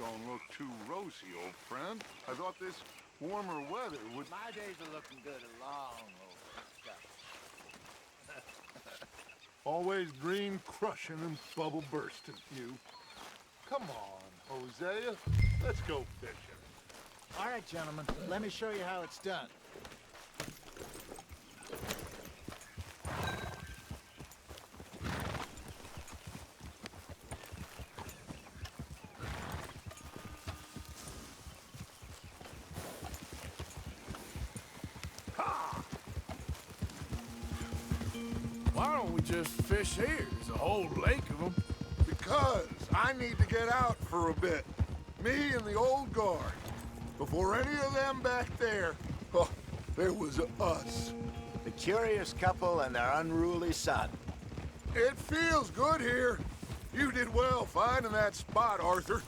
don't look too rosy, old friend. I thought this warmer weather would... My days are looking good along, Always green crushing and bubble bursting, you. Come on, Hosea. Let's go fishing. All right, gentlemen. Let me show you how it's done. Why don't we just fish here? There's a whole lake of them. Because I need to get out for a bit. Me and the old guard. Before any of them back there, oh, there was us. The curious couple and their unruly son. It feels good here. You did well finding that spot, Arthur.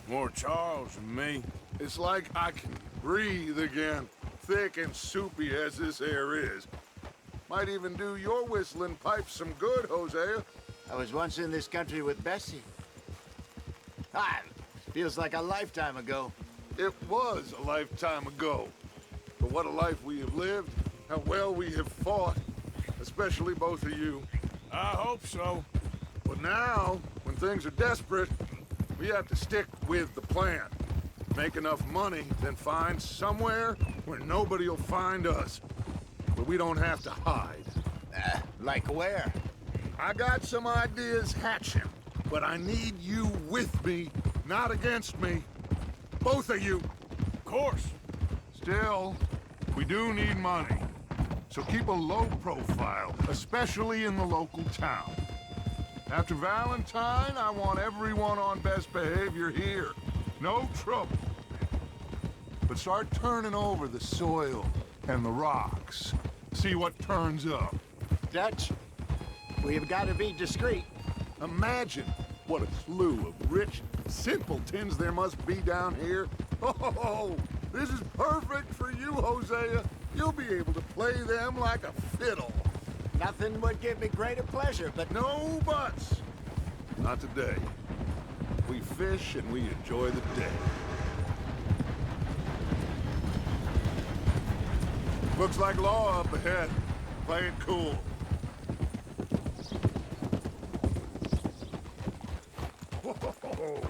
More Charles than me. It's like I can breathe again, thick and soupy as this air is. Might even do your whistling pipes some good, Hosea. I was once in this country with Bessie. Ah, feels like a lifetime ago. It was a lifetime ago. But what a life we have lived, how well we have fought, especially both of you. I hope so. But now, when things are desperate, we have to stick with the plan. Make enough money, then find somewhere where nobody will find us. Where we don't have to hide. Like where? I got some ideas hatching, but I need you with me, not against me. Both of you. Of course. Still, we do need money. So keep a low profile, especially in the local town. After Valentine, I want everyone on best behavior here. No trouble. But start turning over the soil and the rocks. See what turns up. Dutch, we've got to be discreet. Imagine what a slew of rich simpletons there must be down here. Oh, this is perfect for you, Hosea. You'll be able to play them like a fiddle. Nothing would give me greater pleasure, but No buts. Not today. We fish and we enjoy the day. Looks like law up ahead. Play it cool. Whoa.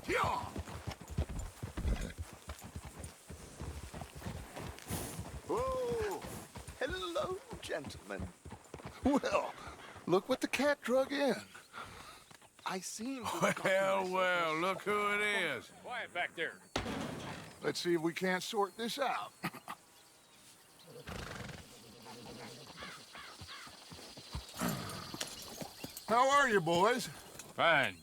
Yeah. oh, hello, gentlemen. Well, look what the cat drug in. I seem to... Well, look who it is. Quiet back there. Let's see if we can't sort this out. How are you, boys? Fine.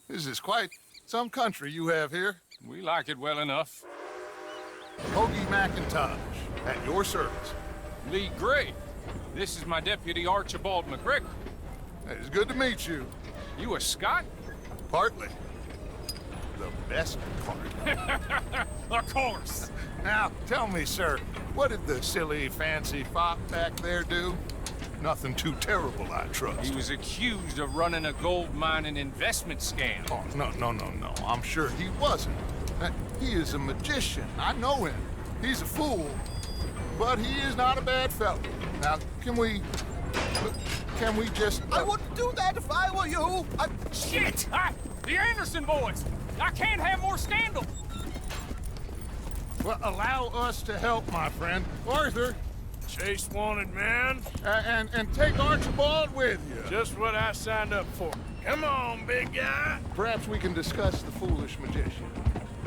This is quite some country you have here. We like it well enough. Hoagie McIntosh, at your service. Lee Gray. This is my deputy Archibald McGregor. It's good to meet you. You a Scot? Partly. The best part. Of course. Now, tell me, sir, what did the silly, fancy fop back there do? Nothing too terrible, I trust. He was accused of running a gold mining investment scam. Oh, no. I'm sure he wasn't. He is a magician. I know him. He's a fool. But he is not a bad fellow. Now, can we just... I wouldn't do that if I were you. Shit! The Anderson boys! I can't have more scandal! Well, allow us to help, my friend. Arthur, Chase wanted man. and take Archibald with you. Just what I signed up for. Come on, big guy. Perhaps we can discuss the foolish magician.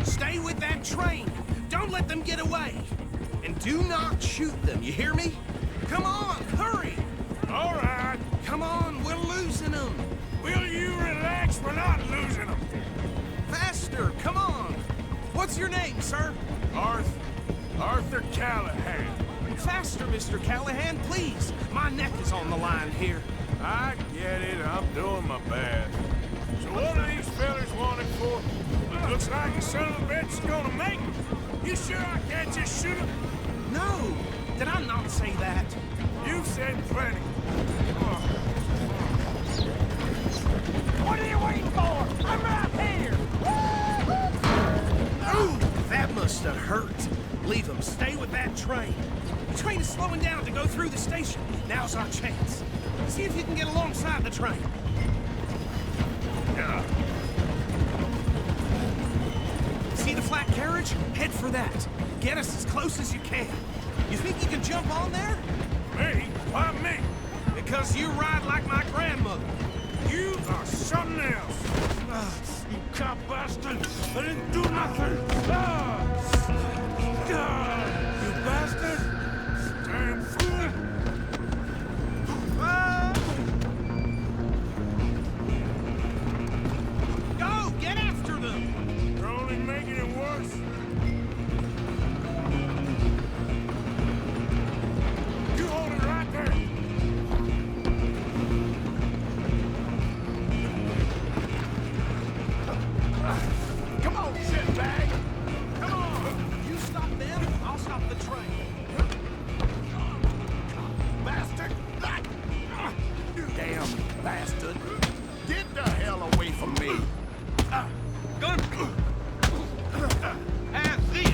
Stay with that train. Don't let them get away. And do not shoot them, you hear me? Come on, hurry. All right. Come on, we're losing them. Will you relax? We're not losing them. Faster, come on. What's your name, sir? Arthur Callahan. Faster, Mr. Callahan, please. My neck is on the line here. I get it. I'm doing my best. So what are these fellas wanted for? Looks like a son of a bitch is gonna make it. You sure I can't just shoot him? No, did I not say that? You said plenty. Come on. train. The train is slowing down to go through the station. Now's our chance. See if you can get alongside the train. See the flat carriage? Head for that. Get us as close as you can. You think you can jump on there? Me? Why me? Because you ride like my grandmother. You are something else. You cop bastard! I didn't do nothing! You bastard! Damn fool! Go! Get after them! You're only making it worse. You hold it right there! Come on, shitbag! Come on! You stop them, I'll stop the train. Bastard! Damn bastard! Get the hell away from me! Gun! Have these!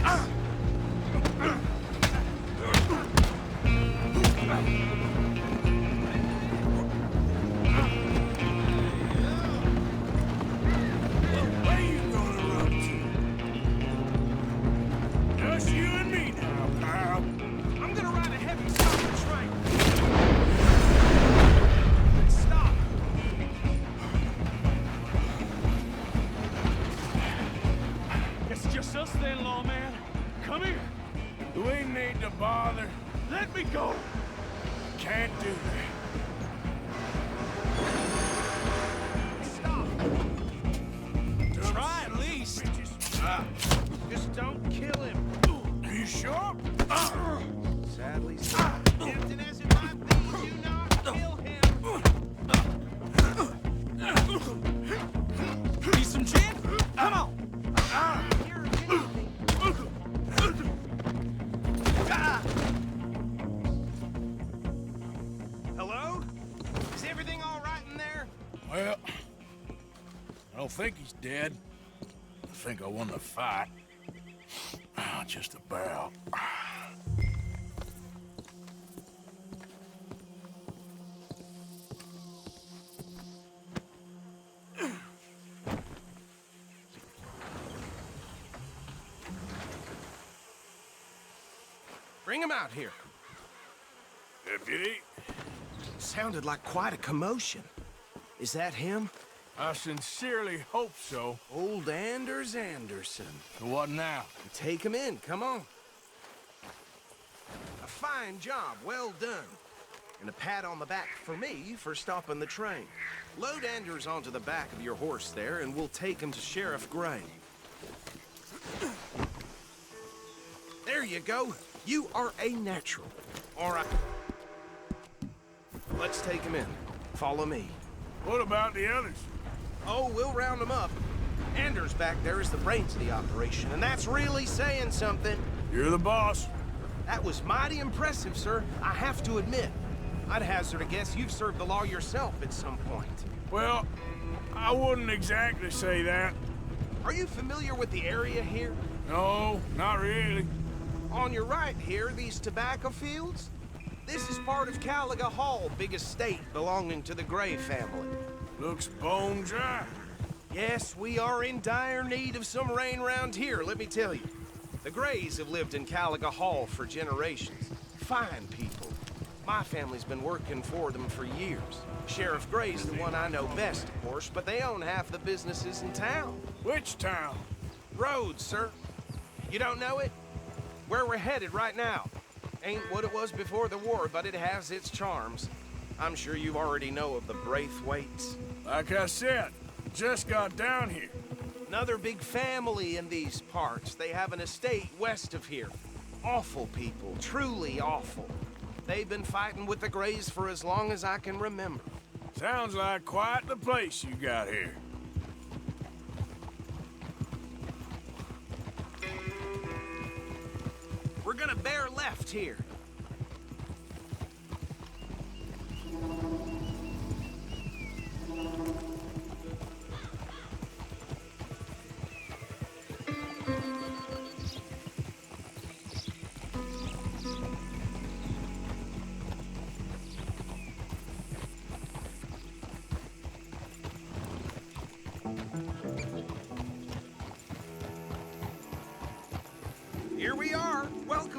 Where you gonna run to? Just you and me now, pal. I'm gonna ride ahead and stop the train. Stop! It's just us then, lawman. Come here. We need to bother. Let me go. Can't do that. Stop! Try at least. Just don't kill him. Are you sure? Sadly, tempting as it might be, do not kill him. Need some gin? Come on. Hear anything. Hello? Is everything all right in there? Well, I don't think he's dead. I think I won the fight. Just about. Bring him out here. Deputy, Sounded like quite a commotion. Is that him? I sincerely hope so. Old Anders Anderson. So what now? Take him in, come on. A fine job, well done. And a pat on the back for me for stopping the train. Load Anders onto the back of your horse there, and we'll take him to Sheriff Gray. There you go. You are a natural. All right. Let's take him in. Follow me. What about the others? Oh, we'll round them up. Anders back there is the brains of the operation, and that's really saying something. You're the boss. That was mighty impressive, sir. I have to admit. I'd hazard a guess you've served the law yourself at some point. Well, I wouldn't exactly say that. Are you familiar with the area here? No, not really. On your right here, these tobacco fields? This is part of Caliga Hall, big estate belonging to the Gray family. Looks bone dry. Yes, we are in dire need of some rain round here, let me tell you. The Grays have lived in Caliga Hall for generations. Fine people. My family's been working for them for years. Sheriff Gray's the one I know best, of course, but they own half the businesses in town. Which town? Rhodes, sir. You don't know it? Where we're headed right now. Ain't what it was before the war, but it has its charms. I'm sure you already know of the Braithwaites. Like I said, just got down here. Another big family in these parts. They have an estate west of here. Awful people, truly awful. They've been fighting with the Grays for as long as I can remember. Sounds like quite the place you got here. We're gonna bear left here.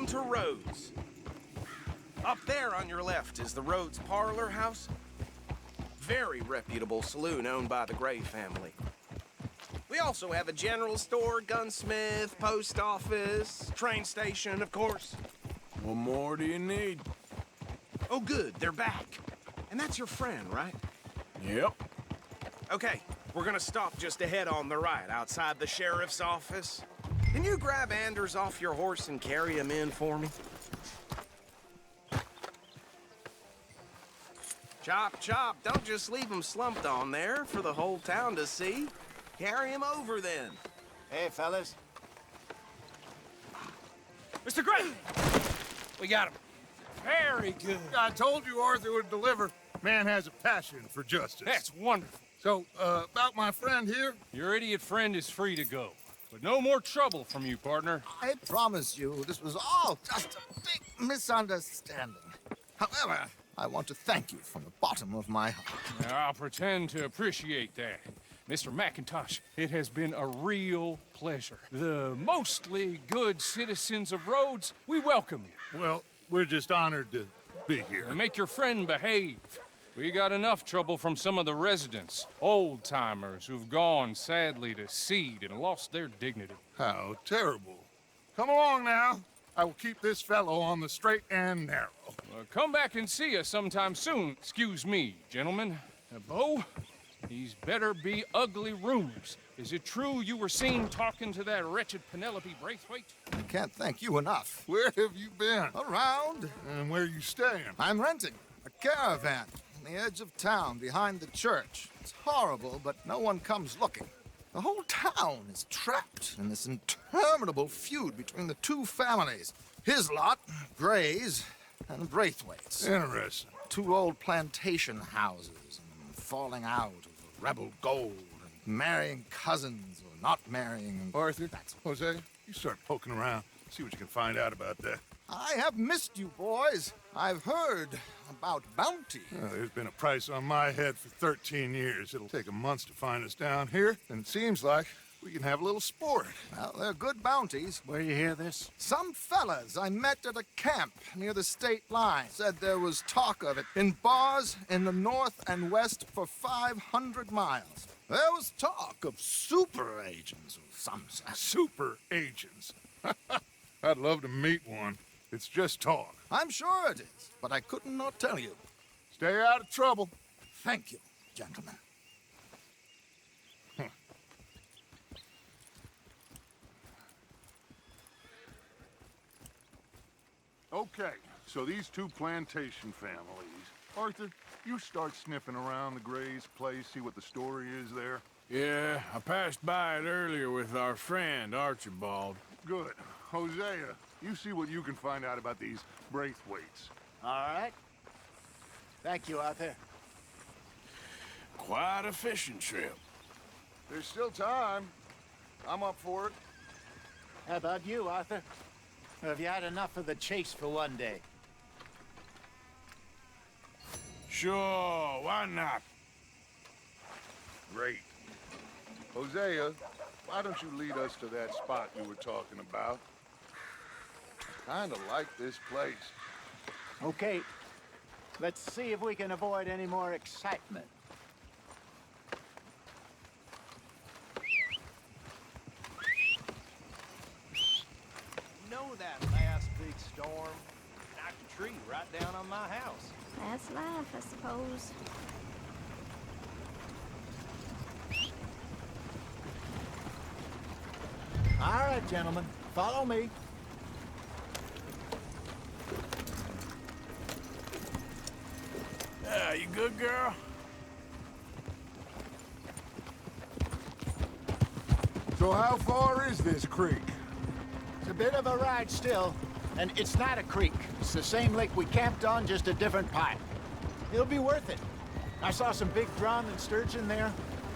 to Rhodes. Up there on your left is the Rhodes Parlor House. Very reputable saloon owned by the Gray family. We also have a general store, gunsmith, post office, train station, of course. What more do you need? Oh, good, they're back. And that's your friend, right? Yep. Okay, we're gonna stop just ahead on the right, outside the sheriff's office. Can you grab Anders off your horse and carry him in for me? Chop, chop, don't just leave him slumped on there for the whole town to see. Carry him over, then. Hey, fellas. Mr. Gray! We got him. Very good. I told you Arthur would deliver. Man has a passion for justice. That's wonderful. So, about my friend here? Your idiot friend is free to go. But no more trouble from you, partner. I promise you, this was all just a big misunderstanding. However, I want to thank you from the bottom of my heart. I'll pretend to appreciate that. Mr. McIntosh, it has been a real pleasure. The mostly good citizens of Rhodes, we welcome you. Well, we're just honored to be here. And make your friend behave. We got enough trouble from some of the residents, old-timers who've gone, sadly, to seed and lost their dignity. How terrible. Come along now. I will keep this fellow on the straight and narrow. Come back and see us sometime soon. Excuse me, gentlemen. Bo, these better be ugly rumors. Is it true you were seen talking to that wretched Penelope Braithwaite? I can't thank you enough. Where have you been? Around, And where you staying? I'm renting a caravan on the edge of town behind the church. It's horrible, but no one comes looking. The whole town is trapped in this interminable feud between the two families. His lot, Gray's, and Braithwaite's. Interesting. Two old plantation houses, and falling out of rebel gold, and marrying cousins or not marrying. Arthur, Jose, you start poking around. See what you can find out about that. I have missed you, boys. I've heard about bounty. There's been a price on my head for 13 years. It'll take a month to find us down here, and it seems like we can have a little sport. Well, they're good bounties. Where you hear this? Some fellas I met at a camp near the state line said there was talk of it in bars in the north and west for 500 miles. There was talk of super agents of some sort. Super agents. I'd love to meet one. It's just talk. I'm sure it is, but I couldn't not tell you. Stay out of trouble. Thank you, gentlemen. Okay, so these two plantation families. Arthur, you start sniffing around the Gray's place, see what the story is there. Yeah, I passed by it earlier with our friend, Archibald. Good. Hosea, you see what you can find out about these Braithwaites. All right. Thank you, Arthur. Quite a fishing trip. There's still time. I'm up for it. How about you, Arthur? Or have you had enough of the chase for one day? Sure, why not? Great. Hosea, why don't you lead us to that spot you were talking about? Kinda like this place. Okay. Let's see if we can avoid any more excitement. You know that last big storm knocked a tree right down on my house. That's life, I suppose. All right, gentlemen, follow me. Yeah, you good, girl? So how far is this creek? It's a bit of a ride still, and it's not a creek. It's the same lake we camped on, just a different pipe. It'll be worth it. I saw some big drum and sturgeon there.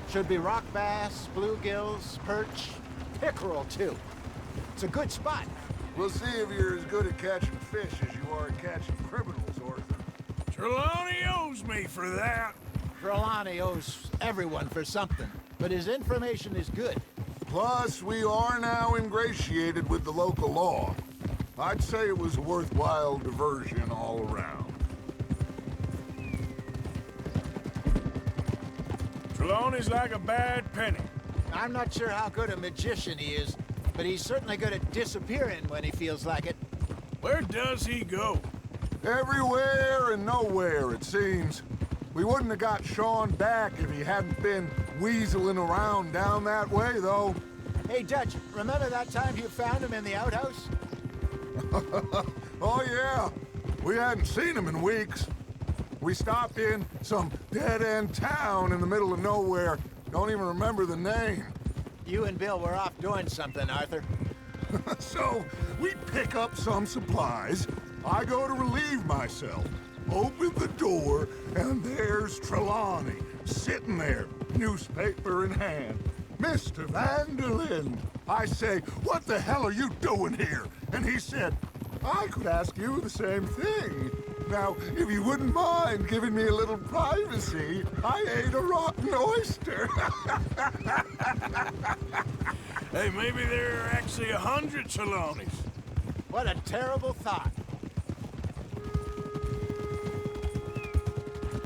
Should be rock bass, bluegills, perch, pickerel too. It's a good spot. We'll see if you're as good at catching fish as you are at catching criminals, Arthur. Trelawney owes me for that. Trelawney owes everyone for something, but his information is good. Plus, we are now ingratiated with the local law. I'd say it was a worthwhile diversion all around. Trelawney's like a bad penny. I'm not sure how good a magician he is, but he's certainly good at disappearing when he feels like it. Where does he go? Everywhere and nowhere, it seems. We wouldn't have got Sean back if he hadn't been weaseling around down that way, though. Hey, Dutch, remember that time you found him in the outhouse? Oh, yeah. We hadn't seen him in weeks. We stopped in some dead-end town in the middle of nowhere. Don't even remember the name. You and Bill were off doing something, Arthur. So, we pick up some supplies. I go to relieve myself. Open the door, and there's Trelawney, sitting there, newspaper in hand. Mr. Van der Linde. I say, what the hell are you doing here? And he said, I could ask you the same thing. Now, if you wouldn't mind giving me a little privacy, I ate a rotten oyster. Hey, maybe there are actually 100 Trelawneys. What a terrible thought.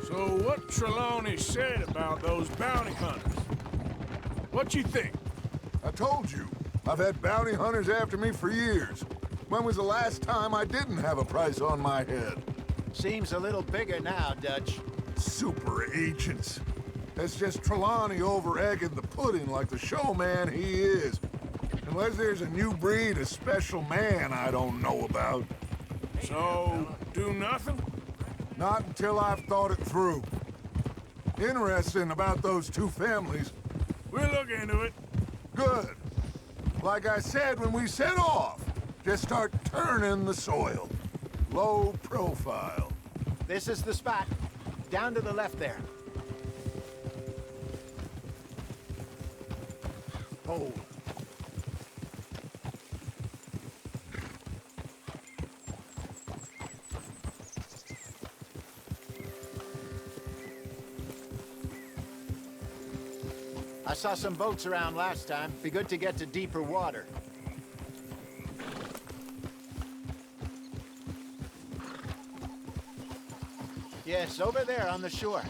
So what Trelawney said about those bounty hunters? What you think? I told you, I've had bounty hunters after me for years. When was the last time I didn't have a price on my head? Seems a little bigger now, Dutch. Super agents. It's just Trelawney over-egging the pudding like the showman he is. Unless there's a new breed of special man I don't know about. So, do nothing? Not until I've thought it through. Interesting about those two families. We'll look into it. Good. Like I said when we set off, just start turning the soil. Low profile. This is the spot. Down to the left there. Hold. I saw some boats around last time. Be good to get to deeper water. Yes, over there on the shore.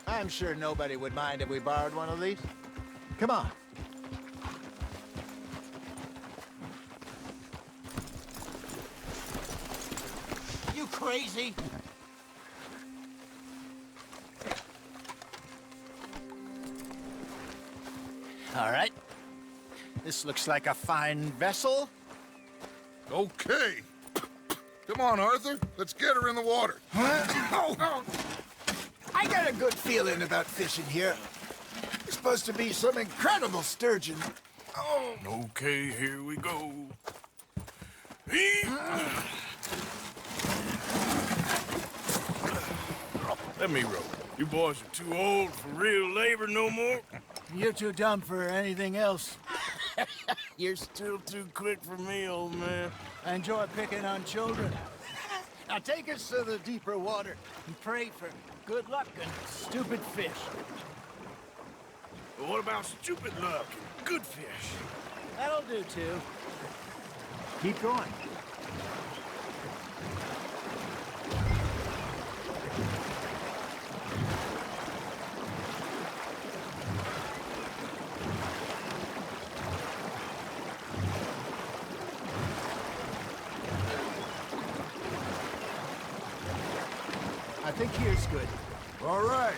I'm sure nobody would mind if we borrowed one of these. Come on. You crazy? All right. This looks like a fine vessel. Okay. Come on, Arthur. Let's get her in the water. Oh. I got a good feeling about fishing here. It's supposed to be some incredible sturgeon. Oh. Okay, here we go. Let me row. You boys are too old for real labor no more. You're too dumb for anything else. You're still too quick for me, old man. I enjoy picking on children. Now take us to the deeper water and pray for good luck and stupid fish. But what about stupid luck and good fish? That'll do too. Keep going. I think here's good. All right.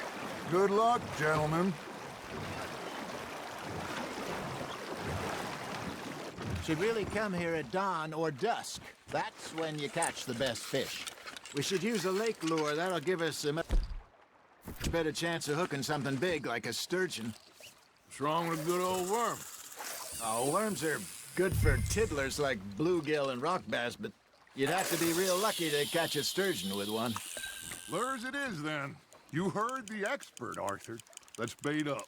Good luck, gentlemen. Should really come here at dawn or dusk. That's when you catch the best fish. We should use a lake lure. That'll give us a much better chance of hooking something big like a sturgeon. What's wrong with a good old worm? Oh, worms are good for tiddlers like bluegill and rock bass, but you'd have to be real lucky to catch a sturgeon with one. Lures it is, then. You heard the expert, Arthur. Let's bait up.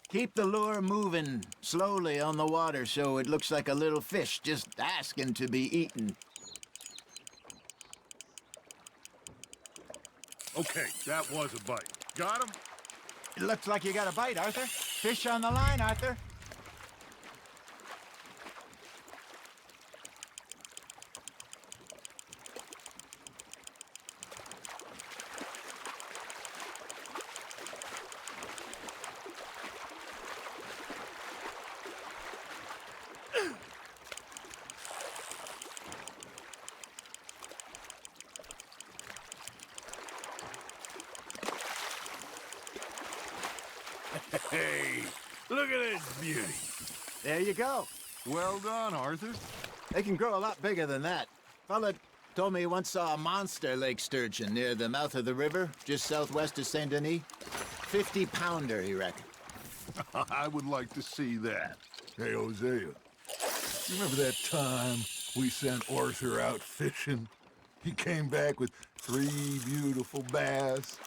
Keep the lure moving slowly on the water so it looks like a little fish just asking to be eaten. Okay, that was a bite. Got him? It looks like you got a bite, Arthur. Fish on the line, Arthur. Hey, look at this beauty. There you go. Well done, Arthur. They can grow a lot bigger than that. Fella told me he once saw a monster lake sturgeon near the mouth of the river, just southwest of Saint Denis. 50-pounder, he reckoned. I would like to see that. Hey, Hosea, you remember that time we sent Arthur out fishing? He came back with 3 beautiful bass.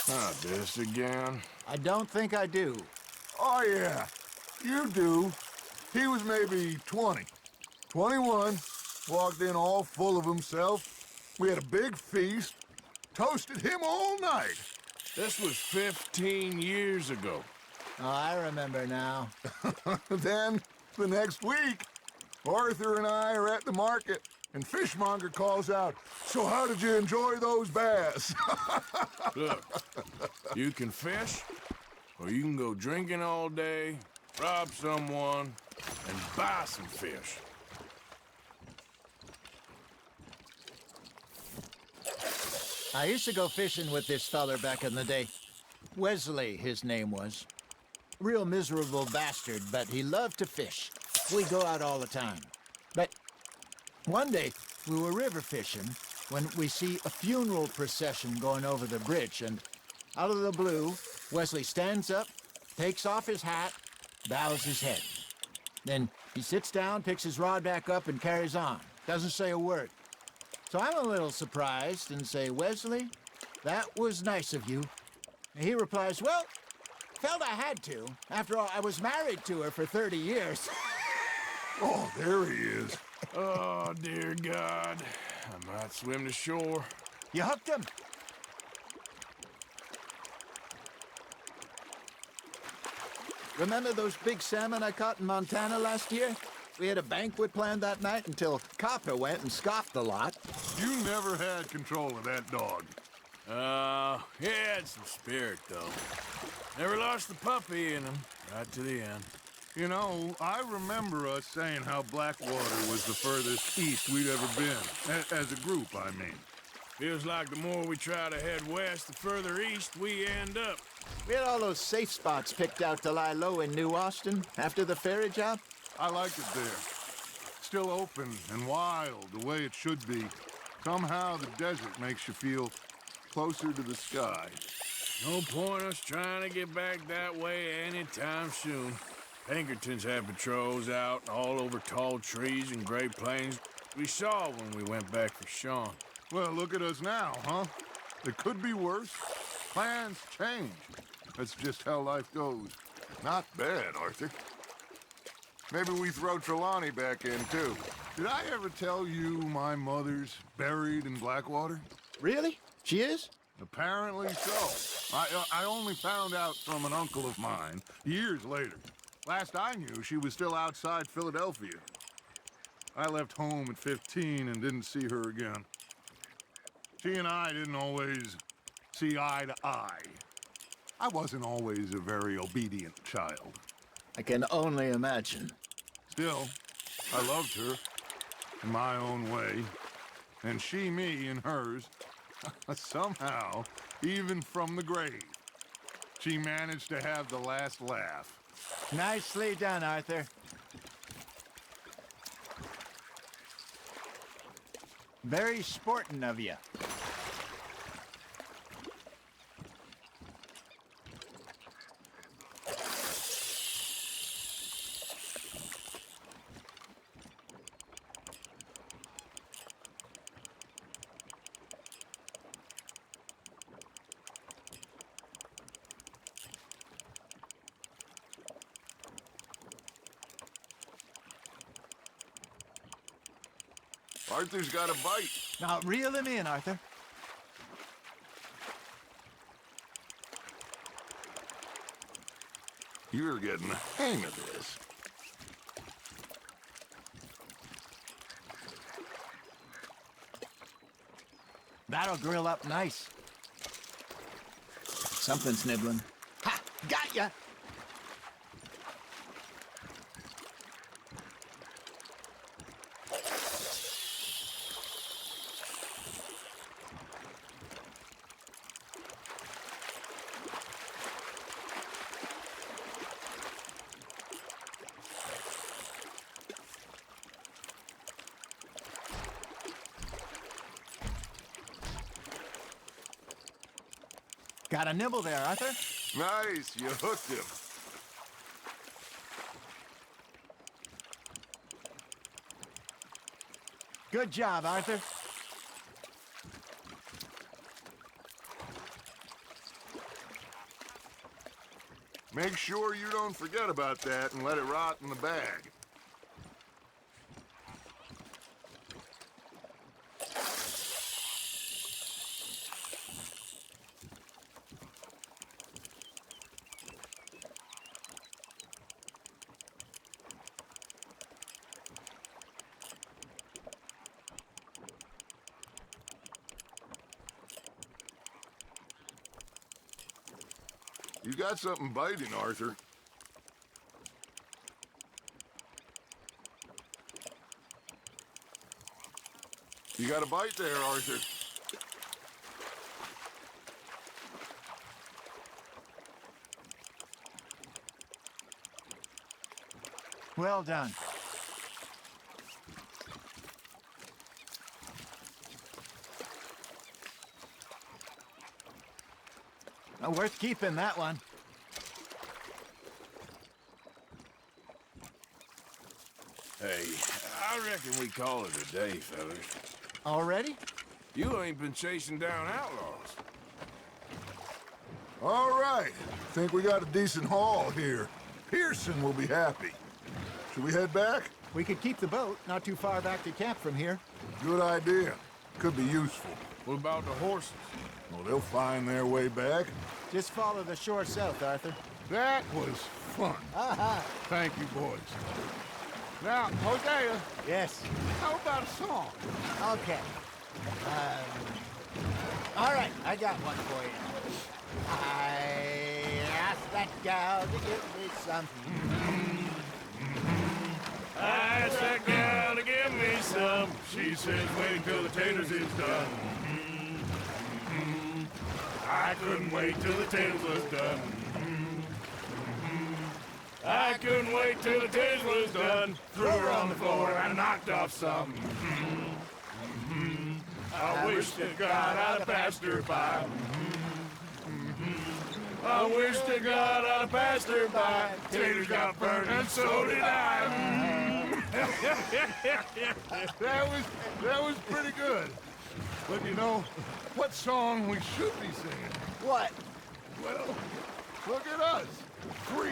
Not this again. I don't think I do. Oh, yeah, you do. He was maybe 20, 21, walked in all full of himself. We had a big feast, toasted him all night. This was 15 years ago. Oh, I remember now. Then, the next week, Arthur and I are at the market, and Fishmonger calls out, "So how did you enjoy those bass?" Look, you can fish, or you can go drinking all day, rob someone, and buy some fish. I used to go fishing with this feller back in the day. Wesley, his name was. Real miserable bastard, but he loved to fish. We'd go out all the time. But one day, we were river fishing when we see a funeral procession going over the bridge, and out of the blue, Wesley stands up, takes off his hat, bows his head. Then he sits down, picks his rod back up, and carries on. Doesn't say a word. So I'm a little surprised and say, "Wesley, that was nice of you." And he replies, "Well, felt I had to. After all, I was married to her for 30 years. Oh, there he is. Oh, dear God. I might swim to shore. You hooked him. Remember those big salmon I caught in Montana last year? We had a banquet planned that night until Copper went and scoffed the lot. You never had control of that dog. He had some spirit, though. Never lost the puppy in him, right to the end. You know, I remember us saying how Blackwater was the furthest east we'd ever been. As a group, I mean. Feels like the more we try to head west, the further east we end up. We had all those safe spots picked out to lie low in New Austin after the ferry job. I like it there. Still open and wild, the way it should be. Somehow the desert makes you feel closer to the sky. No point us trying to get back that way anytime soon. Pinkertons had patrols out all over tall trees and Great Plains. We saw when we went back for Sean. Well, look at us now, huh? It could be worse. Plans change. That's just how life goes. Not bad, Arthur. Maybe we throw Trelawney back in, too. Did I ever tell you my mother's buried in Blackwater? Really? She is? Apparently so. I only found out from an uncle of mine years later. Last I knew, she was still outside Philadelphia. I left home at 15 and didn't see her again. She and I didn't always see eye to eye. I wasn't always a very obedient child. I can only imagine. Still, I loved her in my own way, and she me in hers. Somehow, even from the grave, she managed to have the last laugh. Nicely done, Arthur. Very sporting of you. Arthur's got a bite. Now, reel him in, Arthur. You're getting the hang of this. That'll grill up nice. Something's nibbling. Ha! Got ya! Got a nibble there, Arthur. Nice, you hooked him. Good job, Arthur. Make sure you don't forget about that and let it rot in the bag. You got something biting, Arthur. You got a bite there, Arthur. Well done. Worth keeping, that one. Hey, I reckon we call it a day, fellas. Already? You ain't been chasing down outlaws. All right. Think we got a decent haul here. Pearson will be happy. Should we head back? We could keep the boat not too far back to camp from here. Good idea. Could be useful. What about the horses? Well, they'll find their way back. Just follow the shore south, Arthur. That was fun. Thank you, boys. Now, Hosea, Yes. how about a song? Okay. All right, I got one for you. I asked that gal to give me something. I asked that gal to give me some. She says, wait till the taters is done. I couldn't wait till the taters was done. I couldn't wait till the taters was done. Threw her on the floor and knocked off some. I wish to God I'd have passed her by. I wish to God I'd have passed her by. Taters got burned and so did I. That was pretty good. But you know, what song we should be singing? What? Well, look at us. 3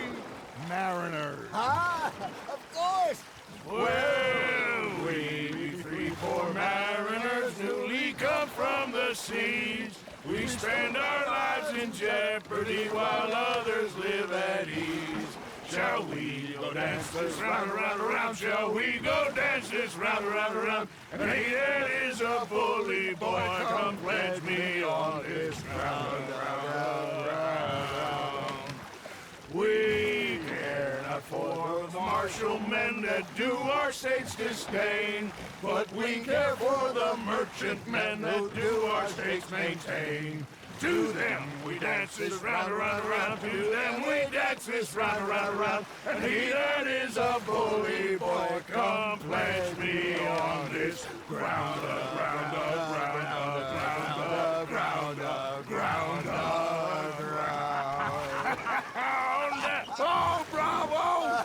mariners. Ah, of course. Well, we 3 poor mariners newly come from the seas. We spend our lives in jeopardy while others live at ease. Shall we go dance this round, around, around? Shall we go dance this round, around, around? And he that is a bully boy, come pledge me on this ground, round, round. We care not for the martial men that do our states disdain, but we care for the merchant men that do our states maintain. To them we dance this round, around, around. To them we dance this round, around, around. And he that is a bully boy, come pledge me on this ground, ground, ground, ground, ground, ground, ground. Oh, bravo!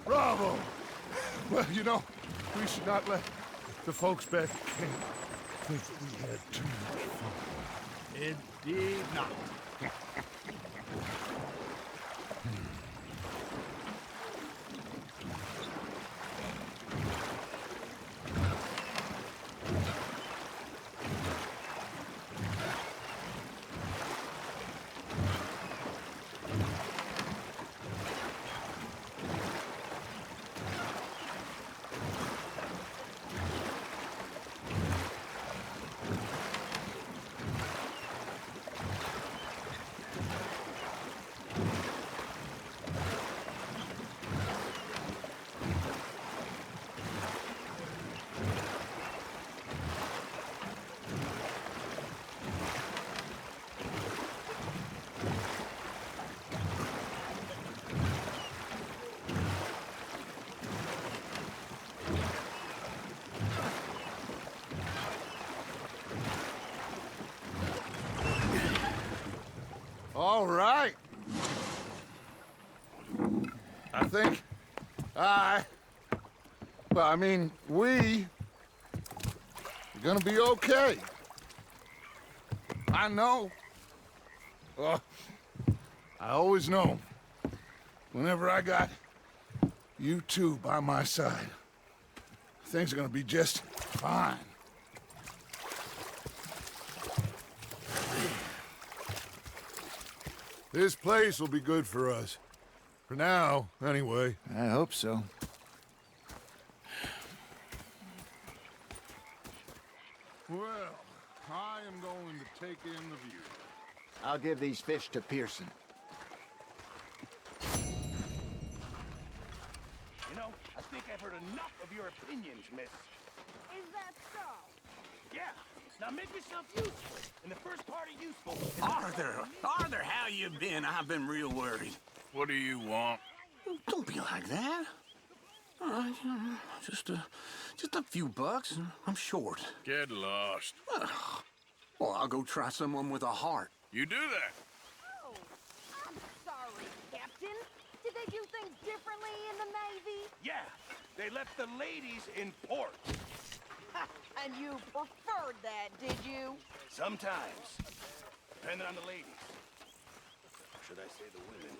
Bravo! Well, you know, we should not let the folks back at camp think that we had too much fun. Indeed not. I think we are gonna be okay. I know. I always know. Whenever I got you two by my side, things are gonna be just fine. This place will be good for us. For now, anyway. I hope so. Well, I am going to take in the view. I'll give these fish to Pearson. You know, I think I've heard enough of your opinions, miss. Is that so? Yeah. Now make yourself useful. And the first part of useful is... Arthur, how you been? I've been real worried. What do you want? Don't be like that. Just a few bucks. I'm short. Get lost. Well, I'll go try someone with a heart. You do that. Oh, I'm sorry, Captain. Did they do things differently in the Navy? Yeah. They left the ladies in port. And you preferred that, did you? Sometimes. Depending on the ladies. Or should I say the women?